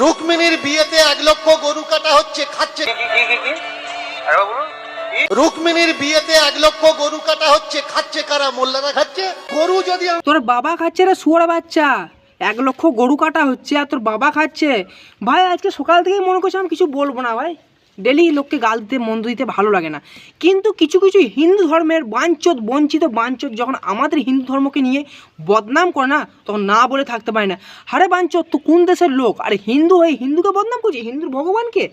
রুক্মিণীর বিয়েতে 1 লক্ষ গরু কাটা হচ্ছে, খাচ্ছে। রুক্মিণীর বিয়েতে 1 লক্ষ গরু কাটা হচ্ছে, খাচ্ছে কারা? মোল্লারা খাচ্ছে। গরু যদি তোর বাবা খাচ্ছে রে শুয়োর বাচ্চা, 1 লক্ষ গরু কাটা হচ্ছে আর তোর বাবা খাচ্ছে। ভাই আজকে সকাল থেকেই মনে করছি আমি কিছু বলবো না ভাই, ডেলি লোককে গাল দিতে মন্দ দিতে ভালো লাগে না, কিন্তু কিছু কিছু হিন্দু ধর্মের বাঞ্চোত বঞ্চিত বাঞ্চোত যখন আমাদের হিন্দু ধর্মকে নিয়ে বদনাম করে না, তখন না বলে থাকতে পারে না। আরে বাঞ্চোত তো কোন দেশের লোক? আরে হিন্দু হয়ে হিন্দুকে বদনাম করছি, হিন্দুর ভগবানকে।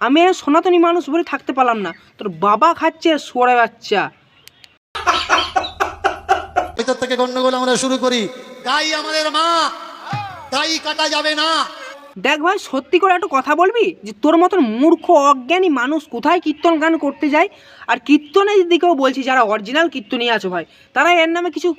আমি সনাতনী মানুষ বলে থাকতে পারলাম না, তোর বাবা খাচ্ছে শুয়োর বাচ্চা। ভিতর থেকে গন্ডগোল আমরা শুরু করি। গাই আমাদের মা, গাই কাটা যাবে না। দেখ ভাই, সত্যি করে একটা কথা বলবি, যে তোর মতন মূর্খ অজ্ঞানী মানুষ কোথায় কীর্তন গান করতে যায়? আর কীর্তনের দিকেও বলছি, যারা অরিজিনাল কীর্তনী আছে ভাই, তারা এর নামে কিছু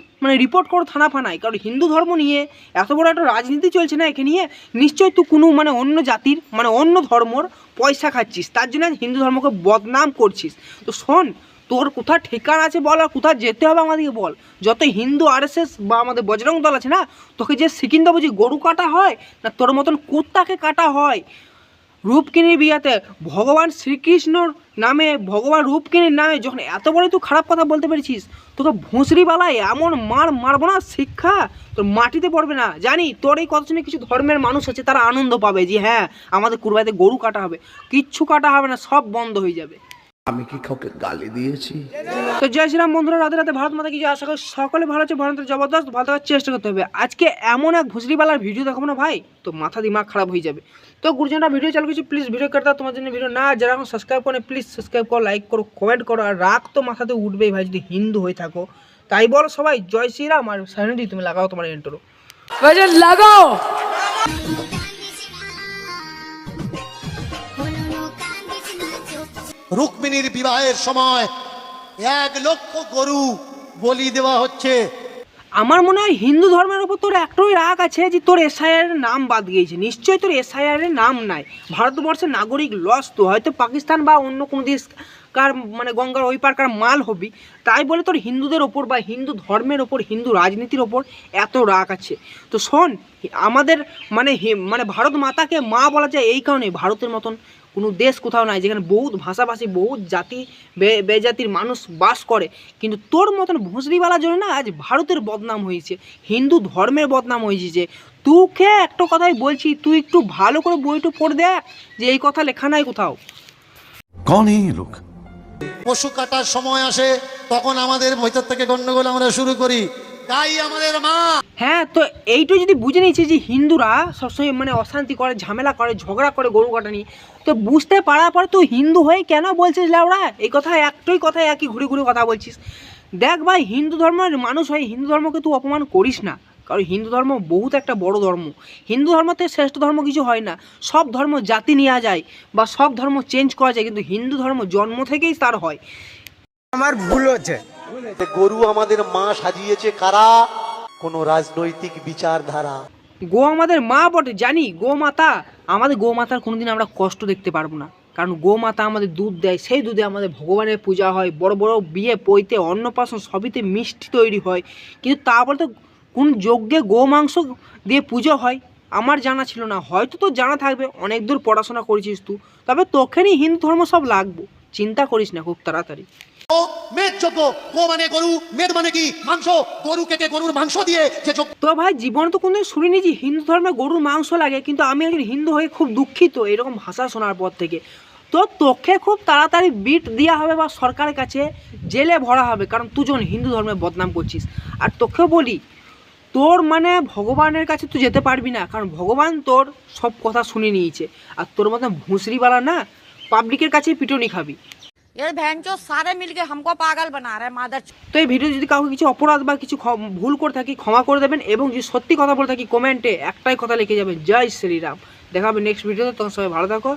রিপোর্ট করো থানা ফানায়। কারণ হিন্দু ধর্ম নিয়ে এত বড় একটা রাজনীতি চলছে না একে নিয়ে, নিশ্চয়ই তুই কোনো অন্য জাতির অন্য ধর্মর পয়সা খাচ্ছিস, তার জন্য হিন্দু ধর্মকে বদনাম করছিস। তো শোন, তোর কোথায় ঠিকানা আছে বল, আর কোথায় যেতে হবে আমাদেরকে বল। যত হিন্দু আরএসএস বা আমাদের বজরং দল আছে না, তোকে যে শিখিয়ে দেবো যে গরু কাটা হয় না তোর মতন কুত্তাকে কাটা হয়। রূপকিনীর বিয়াতে ভগবান শ্রীকৃষ্ণর নামে, ভগবান রূপকিনীর নামে যখন এত বড় তুই খারাপ কথা বলতে পেরেছিস, তোকে ভুঁসড়িবালায় এমন মারবো না, শিক্ষা তোর মাটিতে পড়বে না। জানি তোর এই কথা শুনে কিছু ধর্মের মানুষ আছে, তারা আনন্দ পাবে যে হ্যাঁ আমাদের কুরবানিতে গরু কাটা হবে। কিচ্ছু কাটা হবে না, সব বন্ধ হয়ে যাবে। আমি কি কাউকে গালি দিয়েছি? তো জয় শ্রীরাম বন্ধুরা, রাতে রাতে ভারত মাতা কি জয়। আশা করি সকলে ভালো আছে, ভারতের জবরদস্ত ভালো থাকার চেষ্টা করতে হবে। আজকে এমন এক ভুসড়িবালার ভিডিও দেখাবো না ভাই, তো মাথা দিমাগ খারাপ হয়ে যাবে। তো গুরুজনরা ভিডিও চালু করছি, প্লিজ ভিডিও করতে তোমার জন্য ভিডিও না, যারা এখন সাবস্ক্রাইব করে প্লিজ সাবস্ক্রাইব করো, লাইক করো, কমেন্ট করো। আর রাগ তো মাথাতে উঠবেই ভাই যদি হিন্দু হয়ে থাকো। তাই বলো সবাই জয় শ্রীরাম, আর সাইনেটি তুমি লাগাও তোমার ইন্ট্রো লাগাও। রুক্মিণীর বিবাহের সময় 1 লক্ষ গরু বলি দেওয়া হচ্ছে। আমার মনে হয় হিন্দু ধর্মের উপর তোর একটাই রাগ আছে, যে তোর এসআইআর নাম বাদ গিয়েছে। নিশ্চয়ই তোর এসআইআর এর নাম নাই। ভারতবর্ষের নাগরিক লস তো, হয়তো পাকিস্তান বা অন্য কোনো দেশ কার গঙ্গার ওই পারকার মাল হবি, তাই বলে তোর হিন্দুদের ওপর বা হিন্দু ধর্মের ওপর, হিন্দু রাজনীতির ওপর এত রাগ আছে। তো শোন, আমাদের ভারত মাতাকে মা বলা যায় এই কারণে, ভারতের মতন কোনো দেশ কোথাও নাই যেখানে বহুত ভাষাভাষী, বহুত জাতি বেজাতির মানুষ বাস করে। কিন্তু তোর মতন ভুঁসড়িওয়ালার জন্য না আজ ভারতের বদনাম হয়েছে, হিন্দু ধর্মের বদনাম হয়েছে। তোকে একটা কথাই বলছি, তুই একটু ভালো করে বইটা পড়ে দেখ যে এই কথা লেখা নাই কোথাও। कौन है ये लोग? পশু কাটার সময় আসে, তখন আমাদের ভিতর থেকে গন্ডগোল আমরা শুরু করি। গাই আমাদের মা। হ্যাঁ, তো এইটা যদি বুঝে নিয়েছি যে হিন্দুরা সবসময় অশান্তি করে, ঝামেলা করে, ঝগড়া করে গরু কাটা নিয়ে, তো বুঝতে পারার পর তুই হিন্দু হয়ে কেন বলছিস লাউড়া এই কথা? একটাই কথা, একই ঘুরে ঘুরে কথা বলছিস। দেখ ভাই, হিন্দু ধর্মের মানুষ হয়ে হিন্দু ধর্মকে তুই অপমান করিস না, কারণ হিন্দু ধর্ম বহুত একটা বড় ধর্ম। হিন্দু ধর্মতে শ্রেষ্ঠ ধর্ম কিছু হয় না, সব ধর্ম জাতি নেওয়া যায় বা সব ধর্ম চেঞ্জ করা যায়, কিন্তু হিন্দু ধর্ম জন্ম থেকেই তার হয়। আমার ভুল হচ্ছে। গরু আমাদের মা সাজিয়েছে কারা? কোন রাজনৈতিক বিচারধারা। গো আমাদের মা বটে, জানি, গো মাতা। আমাদের গো মাতার কোনোদিন আমরা কষ্ট দেখতে পারবো না, কারণ গো মাতা আমাদের দুধ দেয়, সেই দুধে আমাদের ভগবানের পূজা হয়, বড় বড় বিয়ে পৈতে অন্নপ্রাশন সবিতে মিষ্টি তৈরি হয়। কিন্তু তা বলতে কোন যজ্ঞে গো মাংস দিয়ে পুজো হয় আমার জানা ছিল না। হয়তো তো জানা থাকবে, অনেক দূর পড়াশোনা করেছিস তুই, তবে তোকে নিয়ে হিন্দু ধর্ম সব লাগবো, চিন্তা করিস না খুব তাড়াতাড়ি। মেদ যোগ্য, গো মানে গরু, মেদ মানে কি? মাংস। গরু কেটে গরুর মাংস দিয়ে যে তো ভাই, জীবনে তো কোনোদিন শুনিনি যে হিন্দু ধর্মে গরুর মাংস লাগে, কিন্তু আমি একজন হিন্দু হয়ে খুব দুঃখিত এরকম ভাষা শোনার পর থেকে। তো তোকে খুব তাড়াতাড়ি বিট দেওয়া হবে বা সরকারের কাছে জেলে ভরা হবে, কারণ তুই যখন হিন্দু ধর্মের বদনাম করছিস। আর তোকে বলি, তোর ভগবানের কাছে তুই যেতে পারবি না, কারণ ভগবান তোর সব কথা শুনে নিয়েছে। আর তোর মতন ভুঁসড়িওয়ালা না পাবলিকের কাছে পিটুনি খাবি। ये भैंचो सारे मिलके हमको पागल बना रहे हैं मादर। তো এই ভিডিও যদি কাউকে কিছু অপরাধ বা কিছু ভুল করে থাকি ক্ষমা করে দেবেন, এবং যদি সত্যি কথা বলে থাকি কমেন্টে একটাই কথা লিখে যাবেন, জয় শ্রীরাম। দেখা হবে নেক্সট ভিডিওতে, তখন সবাই ভালো থাকো।